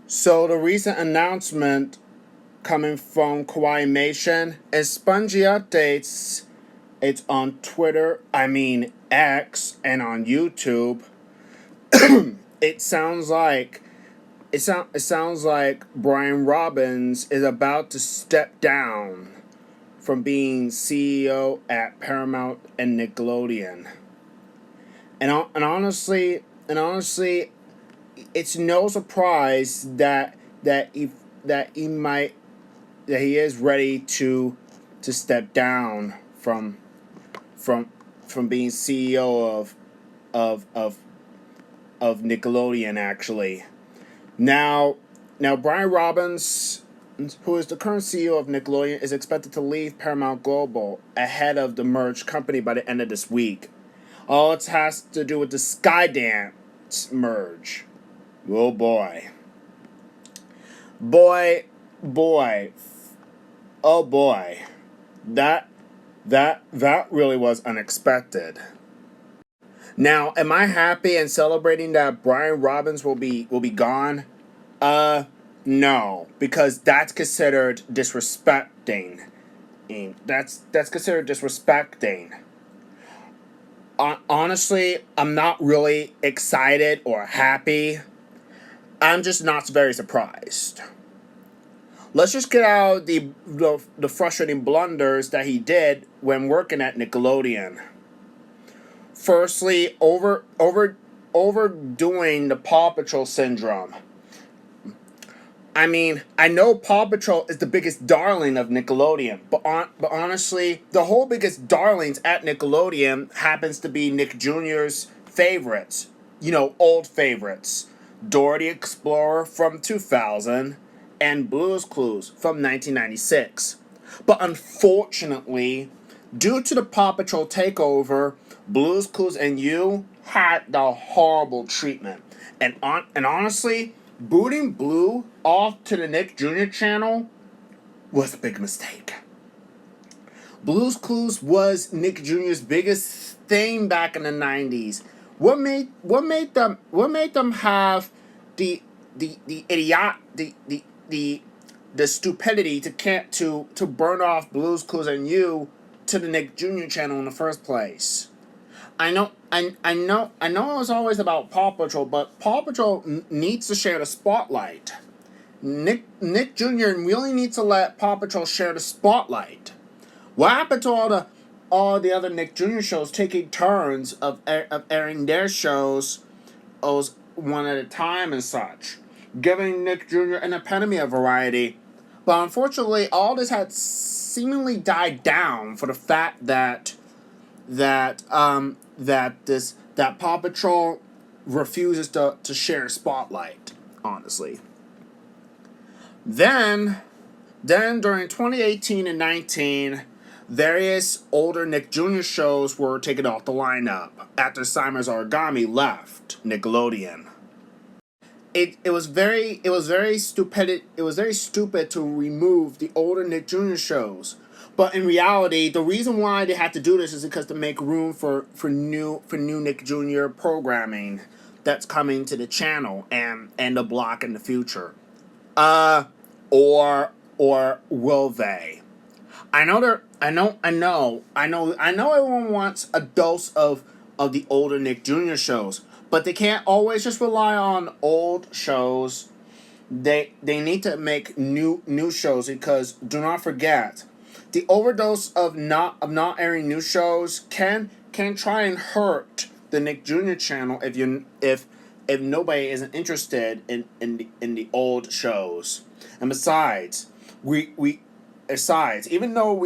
So the recent announcement coming from Kawaii is Spongy Updates. It's on Twitter, I mean X, and on YouTube. It sounds like it sounds like Brian Robbins is about to step down from being CEO at Paramount and Nickelodeon. And honestly, it's no surprise that he might that he is ready to step down from from being CEO of of of Nickelodeon actually. Now now Brian Robbins, who is the current CEO of Nickelodeon, is expected to leave Paramount Global ahead of the merged company by the end of this week. All it has to do with the Skydance merge. Oh boy. Boy, boy, oh boy. That that really was unexpected. Now, am I happy and celebrating that Brian Robbins will be gone? Uh no, because that's considered disrespecting. That's considered disrespecting. Honestly, I'm not really excited or happy. I'm just not very surprised. Let's just get out the frustrating blunders that he did when working at Nickelodeon. Firstly, overdoing the Paw Patrol syndrome. I mean, I know Paw Patrol is the biggest darling of Nickelodeon, but honestly, the whole biggest darlings at Nickelodeon happens to be Nick Jr.'s favorites. Old favorites. Dora the Explorer from 2000 and Blue's Clues from 1996. But unfortunately, due to the Paw Patrol takeover, Blue's Clues and You had the horrible treatment. And honestly, booting Blue off to the Nick Jr. channel was a big mistake. Blue's Clues was Nick Jr.'s biggest thing back in the 90s. What made them have the idiot the stupidity to burn off Blue's Clues and You to the Nick Jr. channel in the first place? I know it was always about Paw Patrol, but Paw Patrol needs to share the spotlight. Nick Jr. really needs to let Paw Patrol share the spotlight. What happened to all the other Nick Jr. shows taking turns of airing their shows one at a time and such, giving Nick Jr. an epitome of variety? But unfortunately, all this had seemingly died down for the fact that Paw Patrol refuses to share spotlight. Honestly, then during 2018 and 19, various older Nick Jr. shows were taken off the lineup after Simon's Origami left Nickelodeon. It was very stupid to remove the older Nick Jr. shows. But in reality, the reason why they had to do this is because to make room for new Nick Jr. programming that's coming to the channel and the block in the future. Uh or will they? I know everyone wants a dose of the older Nick Jr. shows, but they can't always just rely on old shows. They need to make new shows, because do not forget, the overdose of not airing new shows can try and hurt the Nick Jr. channel if nobody isn't interested in the old shows. And besides, even though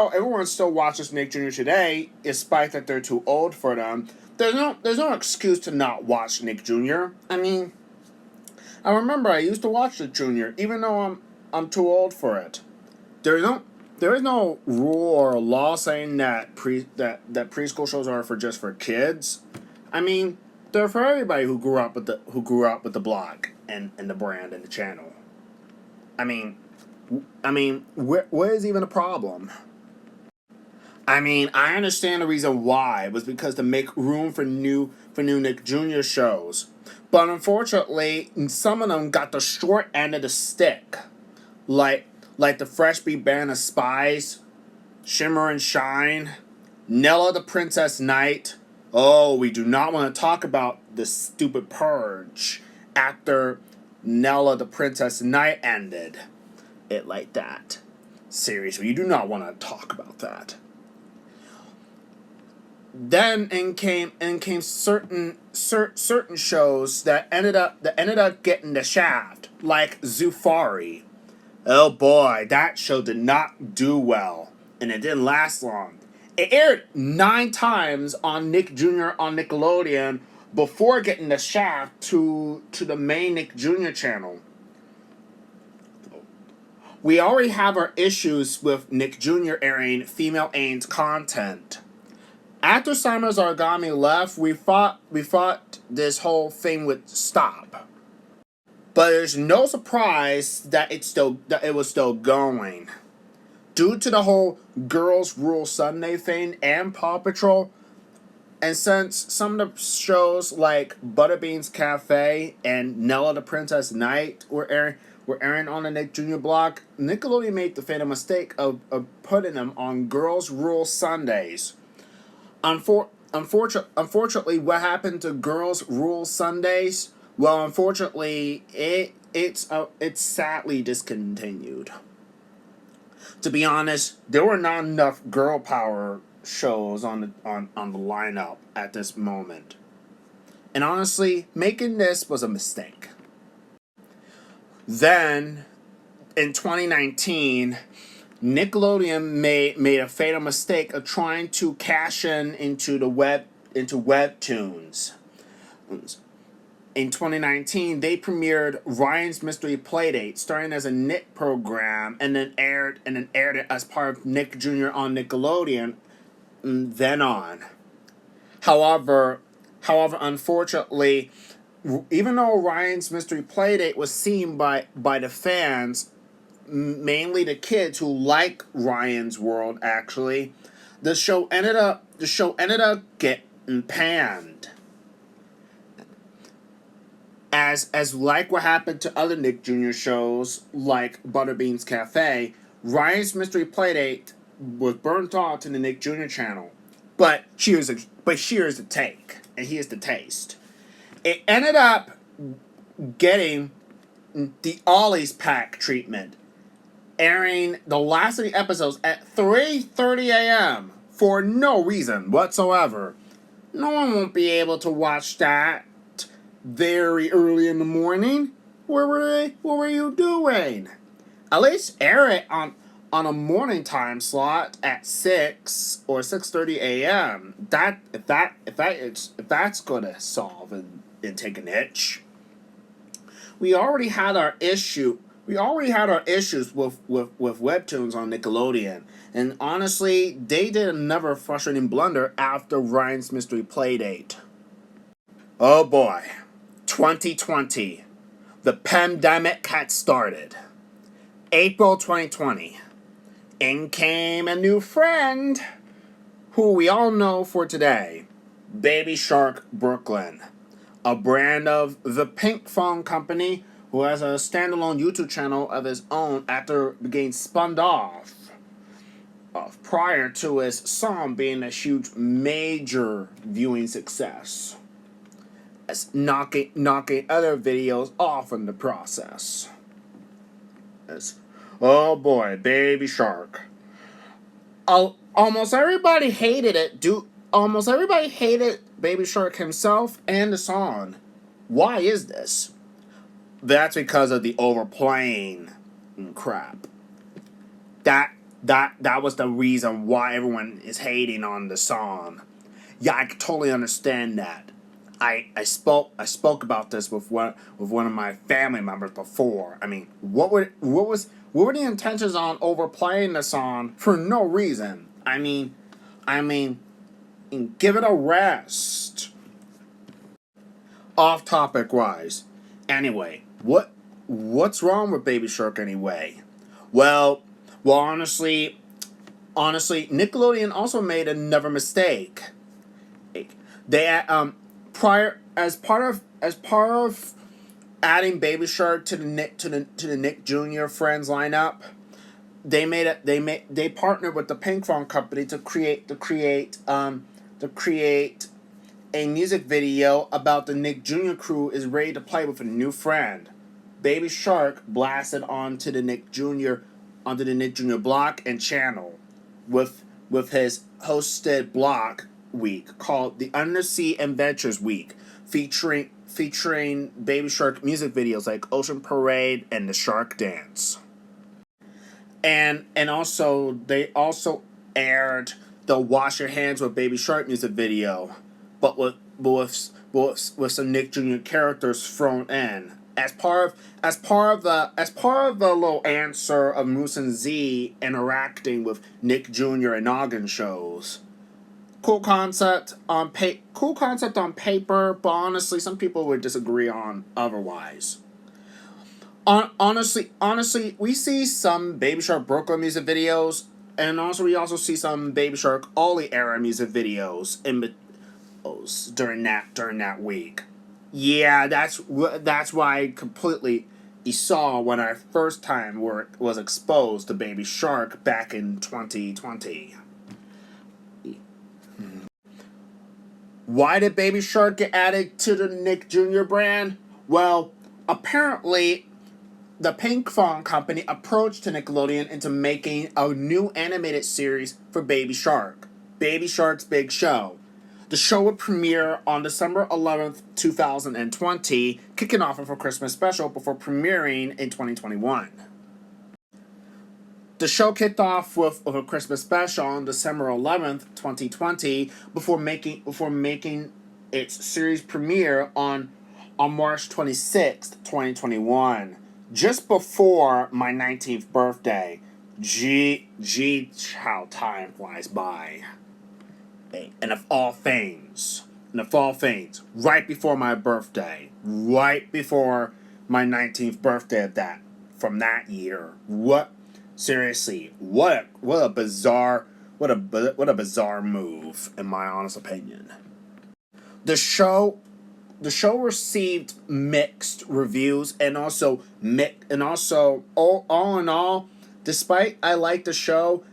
everyone still watches Nick Jr. today, despite that they're too old for them, there's no excuse to not watch Nick Jr. I mean, I remember I used to watch Nick Jr. even though I'm too old for it. There is no rule or law saying that preschool shows are just for kids. I mean, they're for everybody who grew up with the blog and the brand and the channel. I mean, where is even a problem? I mean, I understand the reason why. It was because to make room for new Nick Jr. shows. But unfortunately, some of them got the short end of the stick, like the Fresh Beat Band of Spies, Shimmer and Shine, Nella the Princess Knight. Oh, we do not want to talk about the stupid purge after Nella the Princess Knight ended it like that. Seriously, you do not want to talk about that. Then came certain shows that ended up getting the shaft, like Zufari. Oh boy, that show did not do well, and it didn't last long. It aired 9 times on Nick Jr. on Nickelodeon before getting the shaft to the main Nick Jr. channel. We already have our issues with Nick Jr. airing female aimed content. After Summer's Origami left, we thought this whole thing would stop. But there's no surprise that it was still going. Due to the whole Girls Rule Sunday thing and Paw Patrol, and since some of the shows like Butterbean's Cafe and Nella the Princess Knight were airing on the Nick Jr. block, Nickelodeon made the fatal mistake of putting them on Girls Rule Sundays. Unfortunately, what happened to Girls Rule Sundays? Well, unfortunately, it's sadly discontinued. To be honest, there were not enough girl power shows on the lineup at this moment, and honestly, making this was a mistake. Then, in 2019. Nickelodeon made a fatal mistake of trying to cash into webtoons. In 2019, they premiered Ryan's Mystery Playdate, starting as a Nick program, and then aired it as part of Nick Jr. on Nickelodeon. Then on. However, unfortunately, even though Ryan's Mystery Playdate was seen by the fans, mainly the kids who like Ryan's World, actually, the show ended up getting panned. As like what happened to other Nick Jr. shows like Butterbean's Cafe, Ryan's Mystery Playdate was burnt off to the Nick Jr. channel. But here's the take, and here's the taste. It ended up getting the Ollie's Pack treatment, airing the last of the episodes at 3:30 a.m. for no reason whatsoever. No one won't be able to watch that very early in the morning. What were you doing? At least air it on a morning time slot at 6 or 6:30 a.m. If that's gonna solve and take an itch. We already had our issues with webtoons on Nickelodeon, and honestly, they did another frustrating blunder after Ryan's Mystery Playdate. Oh boy, 2020, the pandemic had started. April 2020, in came a new friend, who we all know for today, Baby Shark Brooklyn, a brand of the Pink Phone Company, who has a standalone YouTube channel of his own after getting spun off prior to his song being a huge major viewing success, as knocking other videos off in the process. Oh boy, Baby Shark. Almost everybody hated it. Almost everybody hated Baby Shark himself and the song. Why is this? That's because of the overplaying crap. That was the reason why everyone is hating on the song. Yeah, I can totally understand that. I spoke about this with one of my family members before. I mean, what were the intentions on overplaying the song for no reason? I mean, give it a rest. Off topic wise. Anyway, what's wrong with Baby Shark anyway? Well, honestly, Nickelodeon also made another mistake. They as part as part of adding Baby Shark to the Nick Jr. Friends lineup, they partnered with the Pink Phone Company to create a music video about the Nick Jr. crew is ready to play with a new friend. Baby Shark blasted onto the Nick Jr. block and channel with his hosted block week called the Undersea Adventures Week, featuring Baby Shark music videos like Ocean Parade and The Shark Dance. And also they also aired the Wash Your Hands with Baby Shark music video, but with some Nick Jr. characters thrown in as part of the little answer of Moose and Z interacting with Nick Jr. and Noggin shows. Cool concept on paper, but honestly, some people would disagree on otherwise. Honestly, we see some Baby Shark Brooklyn music videos, and we also see some Baby Shark Ollie era music videos during that week. Yeah, that's why I completely saw when I first time was exposed to Baby Shark back in 2020. Why did Baby Shark get added to the Nick Jr. brand? Well, apparently, the Pink Phone Company approached Nickelodeon into making a new animated series for Baby Shark, Baby Shark's Big Show. The show would premiere on December 11th, 2020, kicking off with a Christmas special before premiering in 2021. The show kicked off with a Christmas special on December 11th, 2020, before making its series premiere on March 26th, 2021, just before my 19th birthday. Gee, how time flies by. And of all things, right before my birthday, right before my 19th birthday from that year. Seriously, what a bizarre move, in my honest opinion. The show received mixed reviews, and also all in all, despite I like the show,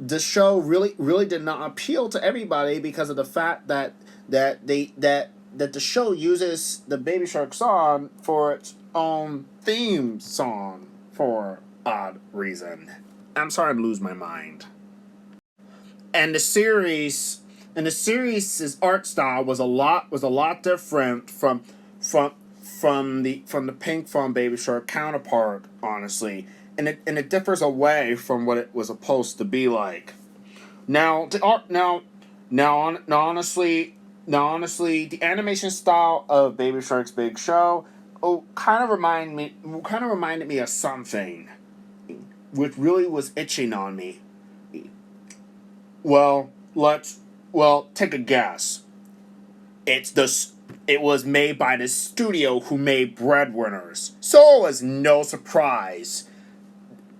the show really did not appeal to everybody because of the fact that the show uses the Baby Shark song for its own theme song for odd reason. I'm sorry to lose my mind. And the series' art style was a lot different from the Pink Phone Baby Shark counterpart, honestly. And it differs away from what it was supposed to be like. Honestly, the animation style of Baby Shark's Big Show kind of reminded me of something, which really was itching on me. Well, take a guess. It was made by the studio who made Breadwinners, so it was no surprise.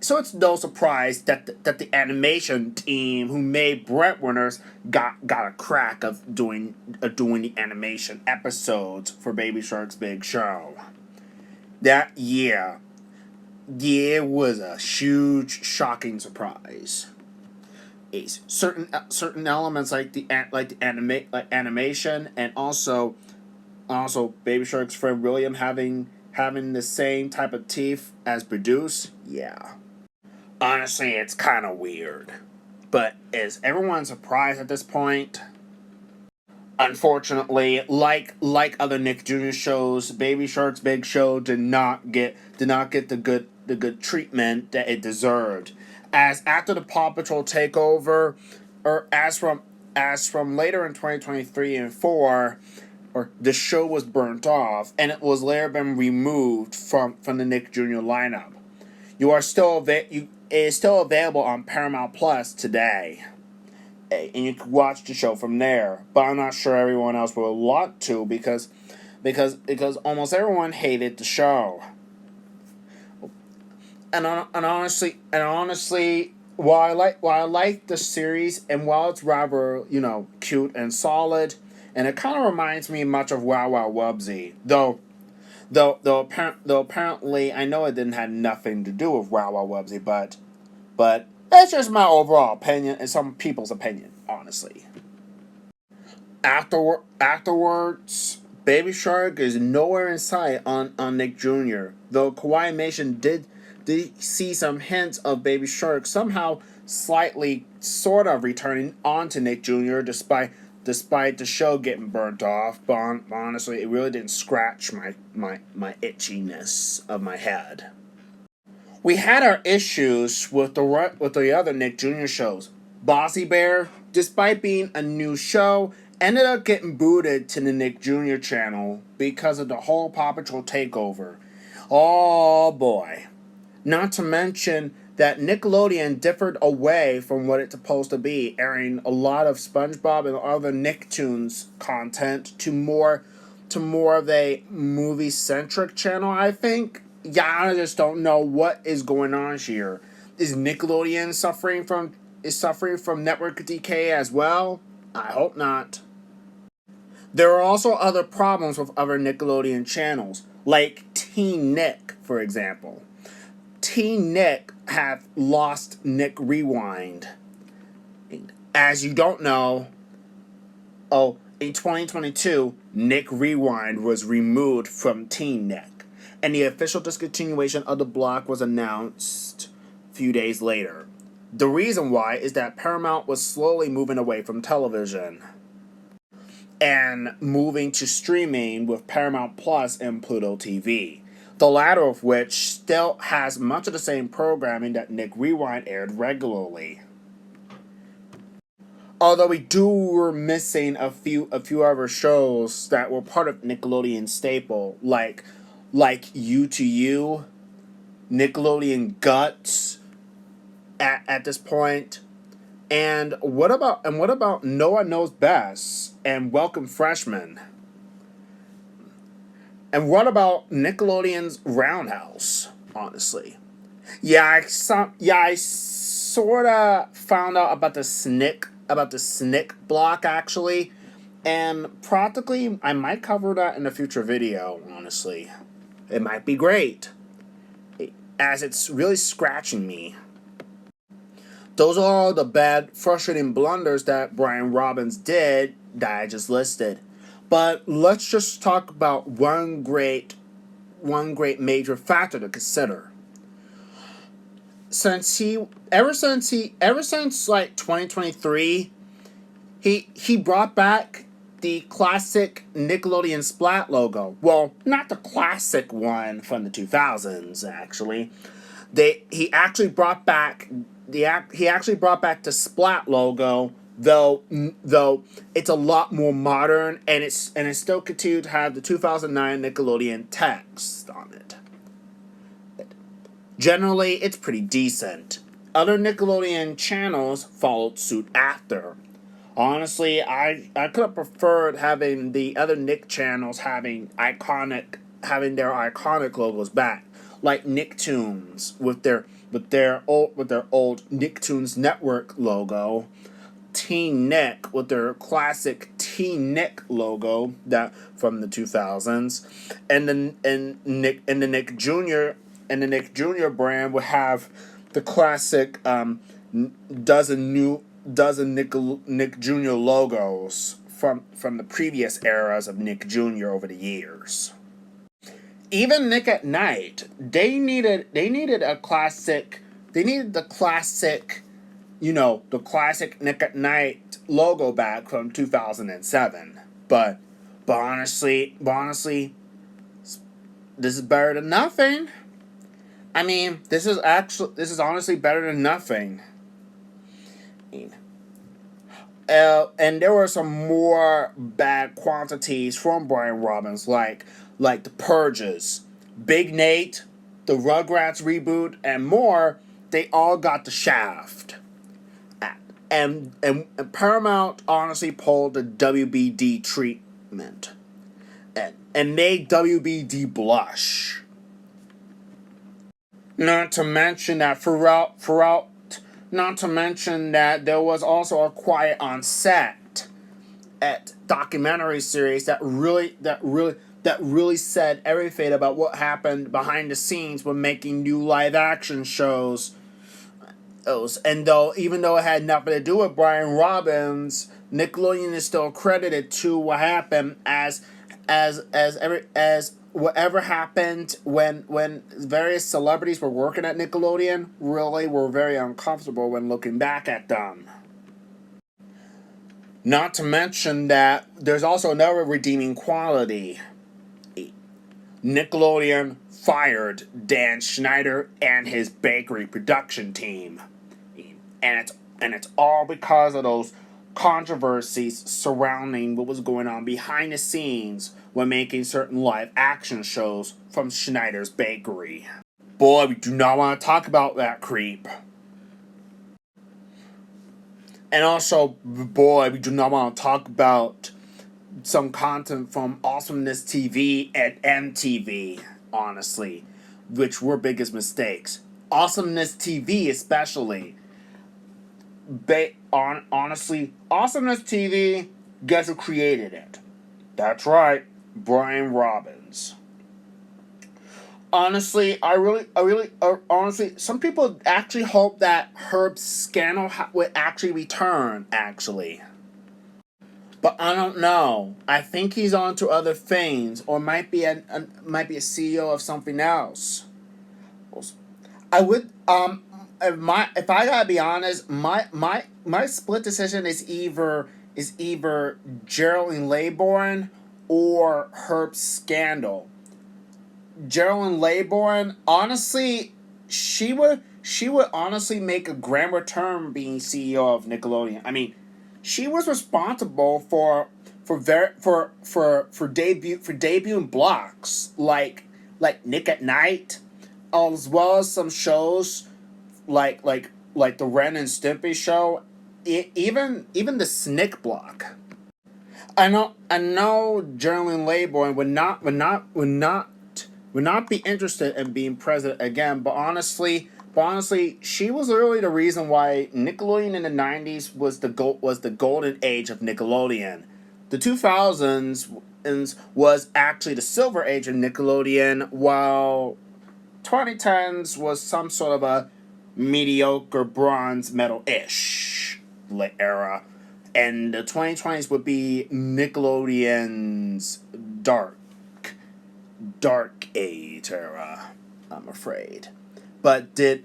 So it's no surprise that the animation team who made Breadwinners got a crack of doing the animation episodes for Baby Shark's Big Show. That it was a huge, shocking surprise. It's certain elements like the animation, and also Baby Shark's friend William having the same type of teeth as Produce. Yeah. Honestly, it's kind of weird. But is everyone surprised at this point? Unfortunately, like other Nick Jr. shows, Baby Shark's Big Show did not get the good treatment that it deserved. As after the Paw Patrol takeover, or as from later in 2023 and 4, the show was burnt off, and it was later been removed from the Nick Jr. lineup. It is still available on Paramount Plus today, and you can watch the show from there. But I'm not sure everyone else will want to because almost everyone hated the show. And honestly, while I like the series, and while it's rather cute and solid, and it kind of reminds me much of Wow Wow Wubbzy. Though apparently I know it didn't have nothing to do with Wow Wow Wubbzy, but that's just my overall opinion and some people's opinion, honestly. Afterwards, Baby Shark is nowhere in sight on Nick Jr. Though Kawaii Mation did see some hints of Baby Shark somehow slightly sort of returning onto Nick Jr. despite the show getting burnt off. But honestly, it really didn't scratch my itchiness of my head. We had our issues with the other Nick Jr. shows. Bossy Bear, despite being a new show, ended up getting booted to the Nick Jr. channel because of the whole Paw Patrol takeover. Oh boy. Not to mention that Nickelodeon differed away from what it's supposed to be, airing a lot of SpongeBob and other Nicktoons content to more of a movie-centric channel, I think. Yeah, I just don't know what is going on here. Is Nickelodeon suffering from network decay as well? I hope not. There are also other problems with other Nickelodeon channels, like Teen Nick, for example. Teen Nick have lost Nick Rewind. As you don't know, in 2022, Nick Rewind was removed from Teen Nick, and the official discontinuation of the block was announced a few days later. The reason why is that Paramount was slowly moving away from television and moving to streaming with Paramount Plus and Pluto TV, the latter of which still has much of the same programming that Nick Rewind aired regularly. Although were missing a few other shows that were part of Nickelodeon's staple, like You to You, Nickelodeon Guts at this point. And what about Noah Knows Best and Welcome Freshmen? And what about Nickelodeon's Roundhouse? Honestly, I sort of found out about the Snick block actually, and practically I might cover that in a future video. Honestly, it might be great, as it's really scratching me. Those are all the bad, frustrating blunders that Brian Robbins did that I just listed. But let's just talk about one great major factor to consider. Ever since like 2023, he brought back the classic Nickelodeon Splat logo. Well, not the classic one from the 2000s actually. He actually brought back the Splat logo, though it's a lot more modern, and it still continued to have the 2009 Nickelodeon text on it. Generally, it's pretty decent. Other Nickelodeon channels followed suit after. Honestly, I could have preferred having the other Nick channels having their iconic logos back, like Nicktoons with their old Nicktoons Network logo, Teen Nick with their classic Teen Nick logo that from the 2000s, and the Nick Jr. brand would have the classic dozen Nick Jr. logos from the previous eras of Nick Jr. over the years. Even Nick at Night, they needed the classic Nick at Night logo back from 2007. But honestly, this is better than nothing. I mean, this is honestly better than nothing. And there were some more bad quantities from Brian Robbins, like The Purges, Big Nate, the Rugrats reboot, and more. They all got the shaft. And Paramount honestly pulled the WBD treatment and made WBD blush. Not to mention that not to mention that there was also a quiet on set at documentary series that really said everything about what happened behind the scenes when making new live action shows. And even though it had nothing to do with Brian Robbins, Nickelodeon is still credited to what happened as whatever happened when various celebrities were working at Nickelodeon really were very uncomfortable when looking back at them. Not to mention that there's also another redeeming quality. Nickelodeon fired Dan Schneider and his bakery production team. And it's all because of those controversies surrounding what was going on behind the scenes when making certain live action shows from Schneider's bakery. Boy, we do not want to talk about that creep. And also, boy, we do not want to talk about some content from Awesomeness TV and MTV, honestly, which were biggest mistakes. Awesomeness TV especially. Honestly, Awesomeness TV, guess who created it? That's right, Brian Robbins. Honestly, honestly, some people actually hope that Herb's scandal would actually return, actually. But I don't know. I think he's on to other things, or might be a CEO of something else. I would if I gotta be honest, my split decision is either Geraldine Laybourne or Herb Scandal. Geraldine Laybourne, honestly, she would honestly make a grand return being CEO of Nickelodeon. I mean, she was responsible for debuting blocks like Nick at Night, as well as some shows like the Ren and Stimpy show, even the Snick block. I know Geraldine Laybourne would not be interested in being president again, but honestly, she was literally the reason why Nickelodeon in the 90s was the golden age of Nickelodeon. The 2000s was actually the silver age of Nickelodeon, while 2010s was some sort of a mediocre bronze medal-ish era. And the 2020s would be Nickelodeon's dark age era, I'm afraid. But did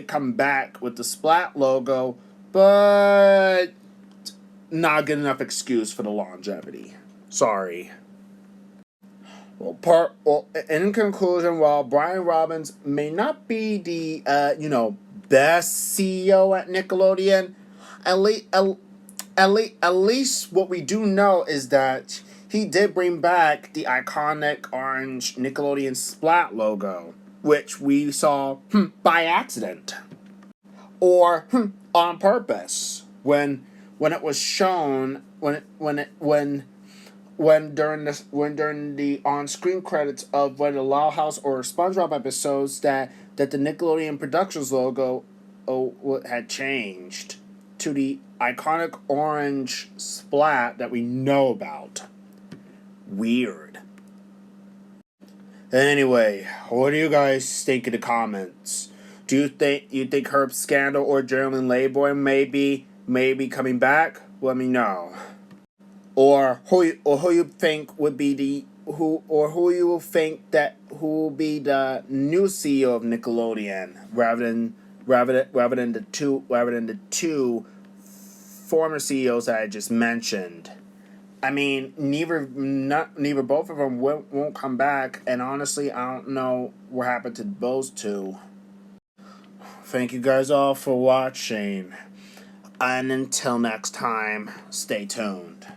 come back with the Splat logo, but not a good enough excuse for the longevity. Sorry. Well, in conclusion, while Brian Robbins may not be the best CEO at Nickelodeon, at least what we do know is that he did bring back the iconic orange Nickelodeon Splat logo, which we saw by accident or on purpose when it was shown when during the on-screen credits of one of the Loud House or SpongeBob episodes that the Nickelodeon Productions logo had changed to the iconic orange splat that we know about. Weird. Anyway, what do you guys think in the comments? Do you think Herb Scandal or Geraldine Laybourne may be coming back? Let me know. Or who you think would be who you will think that who will be the new CEO of Nickelodeon rather than the two former CEOs that I just mentioned. I mean, neither both of them won't come back, and honestly, I don't know what happened to those two. Thank you guys all for watching, and until next time, stay tuned.